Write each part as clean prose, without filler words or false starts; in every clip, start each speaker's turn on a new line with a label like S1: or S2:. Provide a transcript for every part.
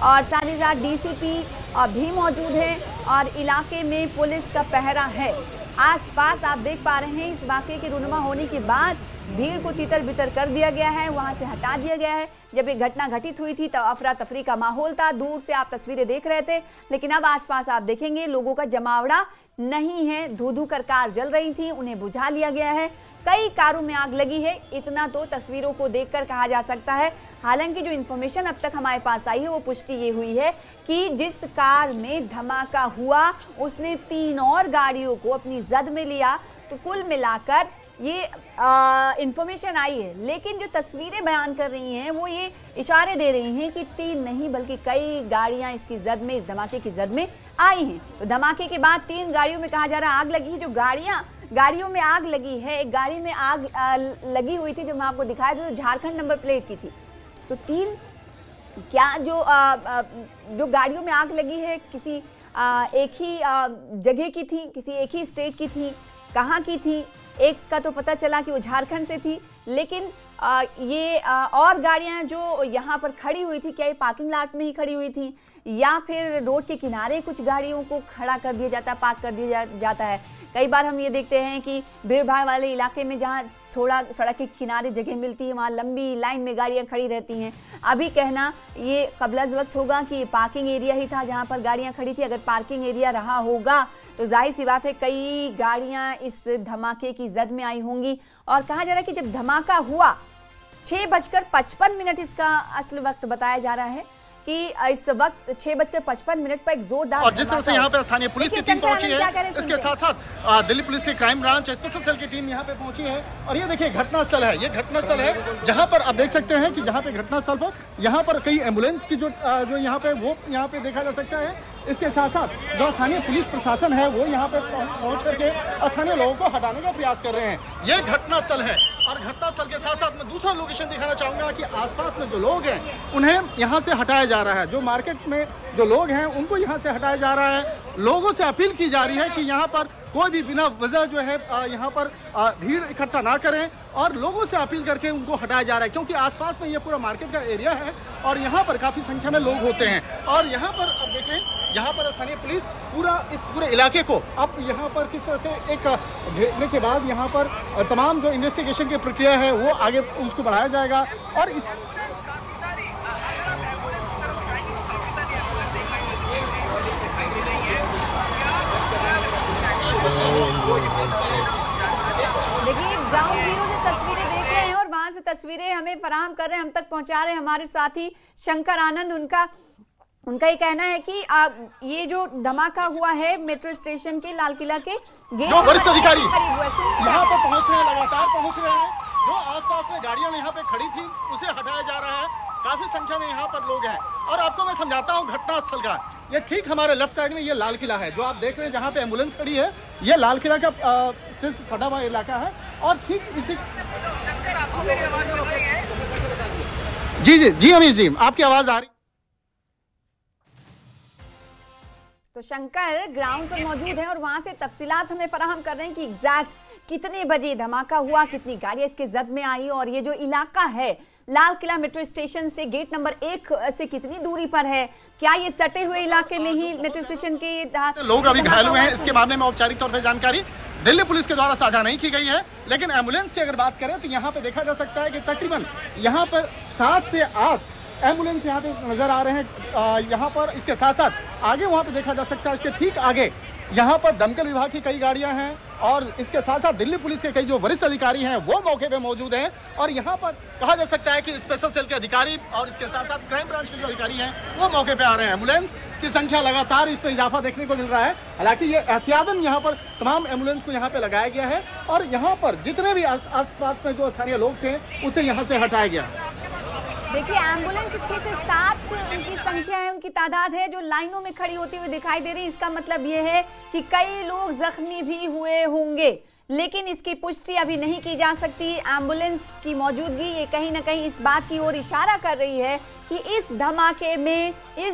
S1: और साथ ही साथ डीसीपी भी मौजूद हैं और इलाके में पुलिस का पहरा है। आसपास आप देख पा रहे हैं इस वाकये के रूनुमा होने के बाद भीड़ को तितर बितर कर दिया गया है, वहां से हटा दिया गया है। जब ये घटना घटित हुई थी तो अफरा तफरी का माहौल था, दूर से आप तस्वीरें देख रहे थे, लेकिन अब आसपास आप देखेंगे लोगों का जमावड़ा नहीं है। धू धू कर कार जल रही थी, उन्हें बुझा लिया गया है। कई कारों में आग लगी है, इतना तो तस्वीरों को देखकर कहा जा सकता है। हालांकि जो इन्फॉर्मेशन अब तक हमारे पास आई है वो पुष्टि ये हुई है कि जिस कार में धमाका हुआ उसने 3 और गाड़ियों को अपनी जद में लिया। तो कुल मिलाकर ये इंफॉर्मेशन आई है, लेकिन जो तस्वीरें बयान कर रही हैं वो ये इशारे दे रही हैं कि 3 नहीं बल्कि कई गाड़ियां इसकी जद में, इस धमाके की जद में आई हैं। तो धमाके के बाद 3 गाड़ियों में कहा जा रहा है आग लगी है। जो गाड़ियों में आग लगी है, एक गाड़ी में आग लगी हुई थी जो मैं आपको दिखाया जो झारखंड नंबर प्लेट की थी। तो 3 क्या जो गाड़ियों में आग लगी है किसी एक ही जगह की थी, किसी एक ही स्टेट की थी, कहाँ की थी? एक का तो पता चला कि वो झारखंड से थी, लेकिन ये और गाड़ियां जो यहाँ पर खड़ी हुई थी, क्या ये पार्किंग लॉट में ही खड़ी हुई थी या फिर रोड के किनारे कुछ गाड़ियों को खड़ा कर दिया जाता, पार्क कर दिया जाता है। कई बार हम ये देखते हैं कि भीड़ भाड़ वाले इलाके में जहाँ थोड़ा सड़क के किनारे जगह मिलती है वहाँ लंबी लाइन में गाड़ियाँ खड़ी रहती हैं। अभी कहना ये कबलज वक्त होगा कि पार्किंग एरिया ही था जहाँ पर गाड़ियाँ खड़ी थी। अगर पार्किंग एरिया रहा होगा तो जाहिर सी बात है कई गाड़ियां इस धमाके की जद में आई होंगी। और कहा जा रहा है कि जब धमाका हुआ 6:55 इसका असल वक्त बताया जा रहा है कि इस वक्त 6:55 पर एक जोरदार
S2: और जिस तरह से यहाँ पे स्थानीय पुलिस की टीम पहुंची है, इसके साथ साथ दिल्ली पुलिस की क्राइम ब्रांच स्पेशल सेल की टीम यहाँ पे पहुंची है। और ये देखिए घटनास्थल है, ये घटनास्थल है जहाँ पर आप देख सकते हैं कि जहाँ पे घटनास्थल पर यहाँ पर कई एम्बुलेंस की जो यहाँ पे वो यहाँ पे देखा जा सकता है। इसके साथ साथ जो स्थानीय पुलिस प्रशासन है वो यहाँ पे पहुंच करके स्थानीय लोगों को हटाने का प्रयास कर रहे हैं। ये घटनास्थल है और घटनास्थल के साथ साथ मैं दूसरा लोकेशन दिखाना चाहूंगा कि आसपास में जो लोग हैं उन्हें यहाँ से हटाया जा रहा है। जो मार्केट में जो लोग हैं उनको यहाँ से हटाया जा रहा है। लोगों से अपील की जा रही है कि यहाँ पर कोई भी बिना वजह जो है यहाँ पर भीड़ इकट्ठा ना करें और लोगों से अपील करके उनको हटाया जा रहा है, क्योंकि आसपास में ये पूरा मार्केट का एरिया है और यहाँ पर काफ़ी संख्या में लोग होते हैं। और यहाँ पर अब देखें, यहाँ पर स्थानीय पुलिस इस पूरे इलाके को अब यहाँ पर किस तरह से एक भेजने के बाद यहाँ पर तमाम जो इन्वेस्टिगेशन की प्रक्रिया है वो आगे उसको बढ़ाया जाएगा। और इस
S1: देखिए ग्राउंड जीरो से तस्वीरें देख रहे हैं और वहां से तस्वीरें हमें फराहम कर रहे हैं, हम तक पहुंचा रहे हैं हमारे साथी शंकर आनंद। उनका ये कहना है कि ये जो धमाका हुआ है मेट्रो स्टेशन के लाल किला के गेट,
S2: जो वरिष्ठ अधिकारी यहाँ पे पहुंच रहे हैं, लगातार पहुंच रहे हैं। जो आसपास में गाड़ियां यहाँ पे खड़ी थी उसे हटाया जा रहा है। काफी संख्या में यहाँ पर लोग हैं और आपको मैं समझाता हूँ घटनास्थल का। ये ठीक हमारे लेफ्ट साइड में ये लाल किला है जो आप देख रहे हैं, जहाँ पे एम्बुलेंस खड़ी है। ये लाल किला का से सटा हुआ इलाका है और ठीक इसी जी अमीश जी आपकी आवाज आ रही।
S1: तो शंकर ग्राउंड पर मौजूद है और वहां से तफसीलात हमें फराहम कर रहे हैं कि एग्जैक्ट कितने बजे धमाका हुआ, कितनी गाड़ियां इसके जद में आई और ये जो इलाका है लाल किला मेट्रो स्टेशन से गेट नंबर 1 से कितनी दूरी पर है, क्या ये सटे हुए इलाके में ही मेट्रो स्टेशन के
S2: लोग अभी घायल हुए हैं। इसके मामले में औपचारिक तौर पर जानकारी दिल्ली पुलिस के द्वारा साझा नहीं की गई है, लेकिन एम्बुलेंस की अगर बात करें तो यहाँ पे देखा जा सकता है कि तकरीबन यहाँ पर 7 से 8 एम्बुलेंस यहाँ पे नजर आ रहे हैं। यहाँ पर इसके साथ साथ आगे वहाँ पे देखा जा सकता है, इसके ठीक आगे यहाँ पर दमकल विभाग की कई गाड़ियां हैं और इसके साथ साथ दिल्ली पुलिस के कई जो वरिष्ठ अधिकारी हैं वो मौके पे मौजूद हैं। और यहाँ पर कहा जा सकता है कि स्पेशल सेल के अधिकारी और इसके साथ साथ क्राइम ब्रांच के जो अधिकारी हैं वो मौके पे आ रहे हैं। एम्बुलेंस की संख्या लगातार इसमें इजाफा देखने को मिल रहा है। हालांकि ये एहतियातन यहाँ पर तमाम एम्बुलेंस को यहाँ पे लगाया गया है और यहाँ पर जितने भी आसपास में जो स्थानीय लोग थे उसे यहाँ से हटाया गया।
S1: देखिए एम्बुलेंस 6 से 7 उनकी संख्या है, उनकी तादाद है जो लाइनों में खड़ी होती हुई दिखाई दे रही है। इसका मतलब ये है कि कई लोग जख्मी भी हुए होंगे, लेकिन इसकी पुष्टि अभी नहीं की जा सकती। एम्बुलेंस की मौजूदगी ये कहीं ना कहीं इस बात की ओर इशारा कर रही है कि इस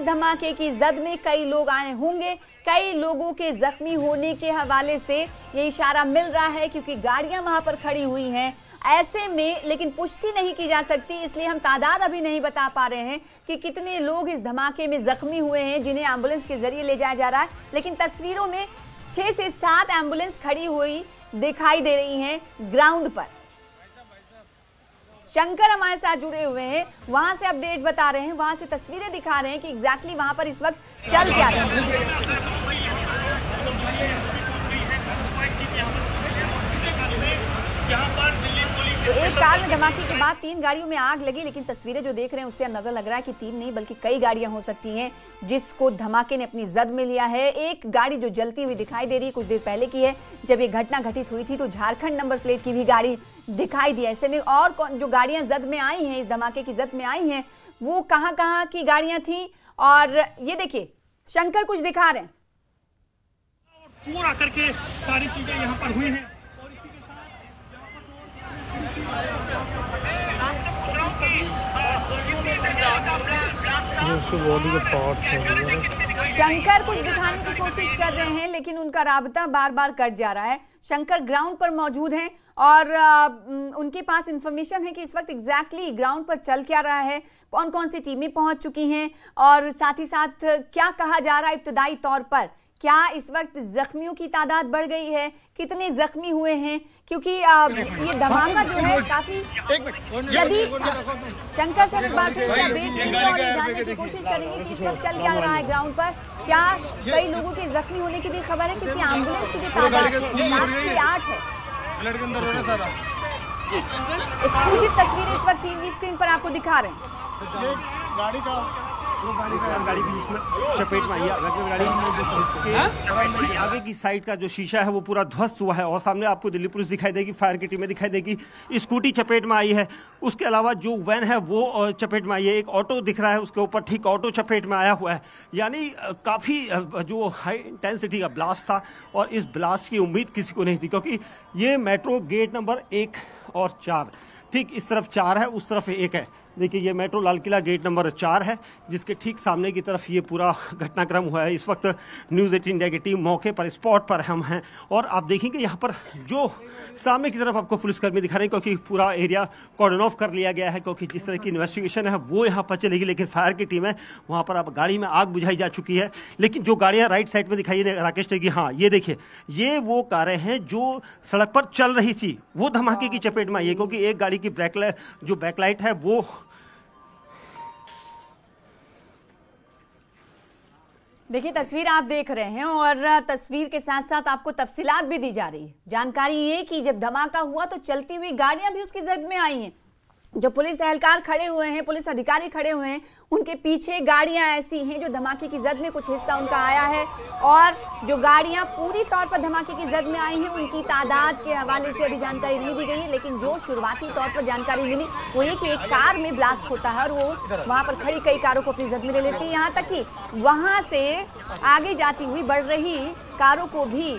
S1: धमाके की जद में कई लोग आए होंगे। कई लोगों के जख्मी होने के हवाले से ये इशारा मिल रहा है क्योंकि गाड़ियां वहां पर खड़ी हुई हैं ऐसे में लेकिन पुष्टि नहीं की जा सकती, इसलिए हम तादाद अभी नहीं बता पा रहे हैं कि कितने लोग इस धमाके में जख्मी हुए हैं जिन्हें एम्बुलेंस के जरिए ले जाया जा रहा है। लेकिन तस्वीरों में 6 से 7 एम्बुलेंस खड़ी हुई दिखाई दे रही हैं ग्राउंड पर। शंकर हमारे साथ जुड़े हुए हैं, वहां से अपडेट बता रहे हैं, वहां से तस्वीरें दिखा रहे हैं कि एग्जैक्टली वहां पर इस वक्त चल क्या रहा है। तो एक कार में धमाके के बाद 3 गाड़ियों में आग लगी, लेकिन तस्वीरें जो देख रहे हैं उससे नजर लग रहा है कि 3 नहीं बल्कि कई गाड़ियां हो सकती हैं जिसको धमाके ने अपनी जद में लिया है। एक गाड़ी जो जलती हुई दिखाई दे रही है कुछ देर पहले की है, जब ये घटना घटित हुई थी तो झारखंड नंबर प्लेट की भी गाड़ी दिखाई दी। ऐसे में और जो गाड़ियां जद में आई हैं, इस धमाके की जद में आई हैं, वो कहाँ की गाड़ियां थी। और ये देखिए शंकर कुछ दिखा रहे हैं,
S3: दूर आकर के सारी चीजें यहाँ पर हुई हैं।
S1: शंकर कुछ दिखाने की कोशिश कर रहे हैं लेकिन उनका राबता बार बार कट जा रहा है। शंकर ग्राउंड पर मौजूद हैं और उनके पास इंफॉर्मेशन है कि इस वक्त एग्जैक्टली ग्राउंड पर चल क्या रहा है, कौन कौन सी टीमें पहुंच चुकी हैं और साथ ही साथ क्या कहा जा रहा है इब्तदाई तौर पर, क्या इस वक्त जख्मियों की तादाद बढ़ गई है, कितने जख्मी हुए हैं, क्योंकि ये धमाका जो है काफी शदीद था। शंकर से एक बार फिर से अपडेट लेंगे और ये जानने की कोशिश करेंगे कि इस वक्त चल क्या रहा है ग्राउंड पर। क्या कई लोगों के जख्मी होने की भी खबर है, क्योंकि एम्बुलेंस की जो तादाद है 7 से 8 है। एक्सक्लूसिव तस्वीरें इस वक्त टीवी स्क्रीन पर आपको दिखा रहे हैं।
S4: गाड़ी भी इसमें चपेट में आई है। आगे की साइड का जो शीशा है वो पूरा ध्वस्त हुआ है और सामने आपको दिल्ली पुलिस दिखाई देगी, फायर की टीमें दिखाई देगी। स्कूटी चपेट में आई है, उसके अलावा जो वैन है वो चपेट में आई है। एक ऑटो दिख रहा है, उसके ऊपर ठीक ऑटो चपेट में आया हुआ है। यानी काफ़ी जो हाई इंटेंसिटी का ब्लास्ट था और इस ब्लास्ट की उम्मीद किसी को नहीं थी, क्योंकि ये मेट्रो गेट नंबर 1 और 4 ठीक इस तरफ 4 है, उस तरफ 1 है। देखिए ये metro Lal Qila gate number 4 है, जिसके ठीक सामने की तरफ ये पूरा घटनाक्रम हुआ है। इस वक्त न्यूज़ 18 इंडिया की टीम मौके पर स्पॉट पर हम हैं और आप देखेंगे यहाँ पर जो सामने की तरफ आपको पुलिसकर्मी दिखा रहे हैं, क्योंकि पूरा एरिया कॉर्डन ऑफ कर लिया गया है, क्योंकि जिस तरह की इन्वेस्टिगेशन है वो यहाँ पर चलेगी। लेकिन फायर की टीम है वहाँ पर, अब गाड़ी में आग बुझाई जा चुकी है। लेकिन जो गाड़ियाँ राइट साइड में दिखाई दे राकेश ने कि हाँ ये देखिए ये वो कारें हैं जो सड़क पर चल रही थी, वो धमाके की चपेट में आई है, क्योंकि एक गाड़ी की जो बैकलाइट है वो
S1: देखिए तस्वीर आप देख रहे हैं और तस्वीर के साथ साथ आपको तफसीलात भी दी जा रही है। जानकारी ये कि जब धमाका हुआ तो चलती हुई गाड़ियां भी उसकी जद में आई हैं। जो पुलिस एहलकार खड़े हुए हैं, पुलिस अधिकारी खड़े हुए हैं, उनके पीछे गाड़ियां ऐसी हैं जो धमाके की जद में कुछ हिस्सा उनका आया है और जो गाड़ियां पूरी तौर पर धमाके की जद में आई हैं उनकी तादाद के हवाले से अभी जानकारी नहीं दी गई है। लेकिन जो शुरुआती तौर पर जानकारी मिली वो ये कि एक कार में ब्लास्ट होता है और वो वहां पर खड़ी कई कारों को अपनी जद में ले लेती है, यहाँ तक कि वहां से आगे जाती हुई बढ़ रही कारों को भी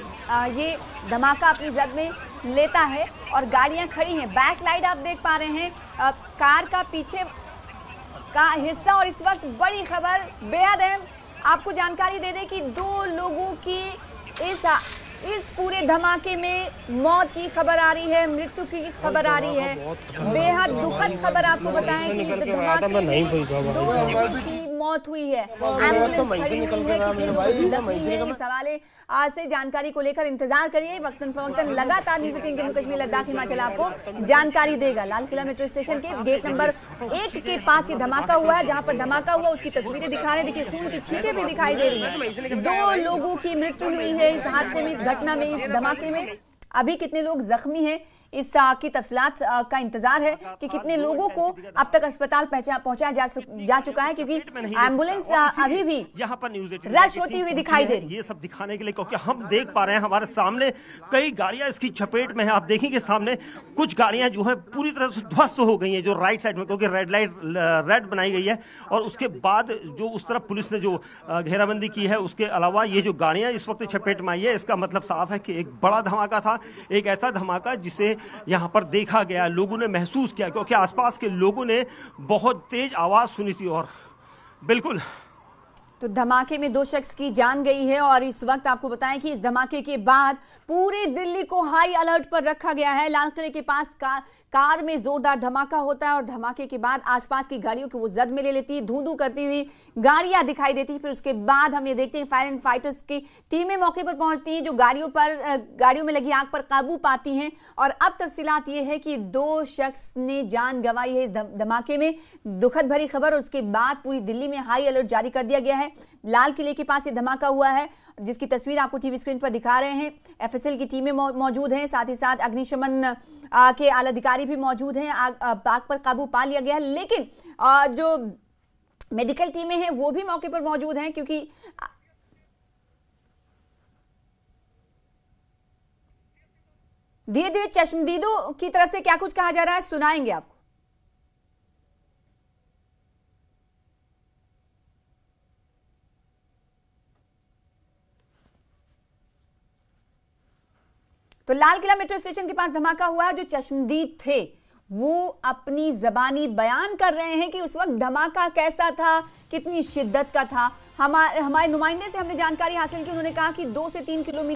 S1: ये धमाका अपनी जद में लेता है और गाड़ियां खड़ी हैं। बैक लाइट आप देख पा रहे हैं, कार का पीछे का हिस्सा। और इस वक्त बड़ी खबर बेहद अहम आपको जानकारी दे दें कि 2 लोगों की इस पूरे धमाके में मौत की खबर आ रही है, मृत्यु की खबर आ रही है। बेहद दुखद खबर आपको बताएं कि धमाके में 2 लोगों की मौत हुई है, एम्बुलेंस खड़ी हुई है, कितने लोग जख्मी हैं, इस हवाले आज से जानकारी को लेकर इंतजार करिए। वक्तन फवक्तन लगातार न्यूज़ 18 जम्मू कश्मीर लद्दाख हिमाचल आपको जानकारी देगा। लाल किला मेट्रो स्टेशन के गेट नंबर 1 के पास ये धमाका हुआ है, जहां पर धमाका हुआ उसकी तस्वीरें दिखा रहे हैं। देखिए खून की छींटे भी दिखाई दे रही है। 2 लोगों की मृत्यु हुई है इस हादसे में, इस घटना में, इस धमाके में। अभी कितने लोग जख्मी हैं इस की तफसीलात का इंतजार है कि कितने लोगों को अब तक अस्पताल पहुंचाया जा चुका है, क्योंकि एम्बुलेंस अभी भी
S4: यहाँ पर न्यूज़
S1: रश होती हुई दिखाई दे रही है।
S4: ये सब दिखाने के लिए, क्योंकि हम देख पा रहे हैं हमारे सामने कई गाड़ियां इसकी चपेट में है। आप देखेंगे सामने कुछ गाड़ियां जो है पूरी तरह से ध्वस्त हो गई हैं, जो राइट साइड में, क्योंकि रेड बनाई गई है और उसके बाद जो उस तरफ पुलिस ने जो घेराबंदी की है, उसके अलावा ये जो गाड़ियां इस वक्त चपेट में आई है, इसका मतलब साफ है कि एक बड़ा धमाका था, एक ऐसा धमाका जिसे यहाँ पर देखा गया, लोगों ने महसूस किया, क्योंकि आसपास के लोगों ने बहुत तेज आवाज सुनी थी। और बिल्कुल
S1: तो धमाके में 2 शख्स की जान गई है और इस वक्त आपको बताएं कि इस धमाके के बाद पूरे दिल्ली को हाई अलर्ट पर रखा गया है। लाल किले के पास कार में जोरदार धमाका होता है और धमाके के बाद आसपास की गाड़ियों को वो जद में ले लेती है, धू-धू करती हुई गाड़ियां दिखाई देती है। फिर उसके बाद हम ये देखते हैं फायर एंड फाइटर्स की टीमें मौके पर पहुंचती हैं, जो गाड़ियों में लगी आग पर काबू पाती हैं। और अब तफसीलात ये है कि 2 शख्स ने जान गंवाई है इस धमाके में। दुखद भरी खबर। उसके बाद पूरी दिल्ली में हाई अलर्ट जारी कर दिया गया है। लाल किले के पास ये धमाका हुआ है, जिसकी तस्वीर आपको टीवी स्क्रीन पर दिखा रहे हैं। एफएसएल की टीमें मौजूद हैं, साथ ही साथ अग्निशमन के आला अधिकारी भी मौजूद हैं। आग पर काबू पा लिया गया है, लेकिन जो मेडिकल टीमें हैं वो भी मौके पर मौजूद हैं, क्योंकि धीरे धीरे चश्मदीदों की तरफ से क्या कुछ कहा जा रहा है सुनाएंगे आपको। तो लाल किला मेट्रो स्टेशन के पास धमाका हुआ है। जो चश्मदीद थे वो अपनी जबानी बयान कर रहे हैं कि उस वक्त धमाका कैसा था, कितनी शिद्दत का था। हमारे नुमाइंदे से हमने जानकारी हासिल की। उन्होंने कहा कि 2 से 3 किलोमीटर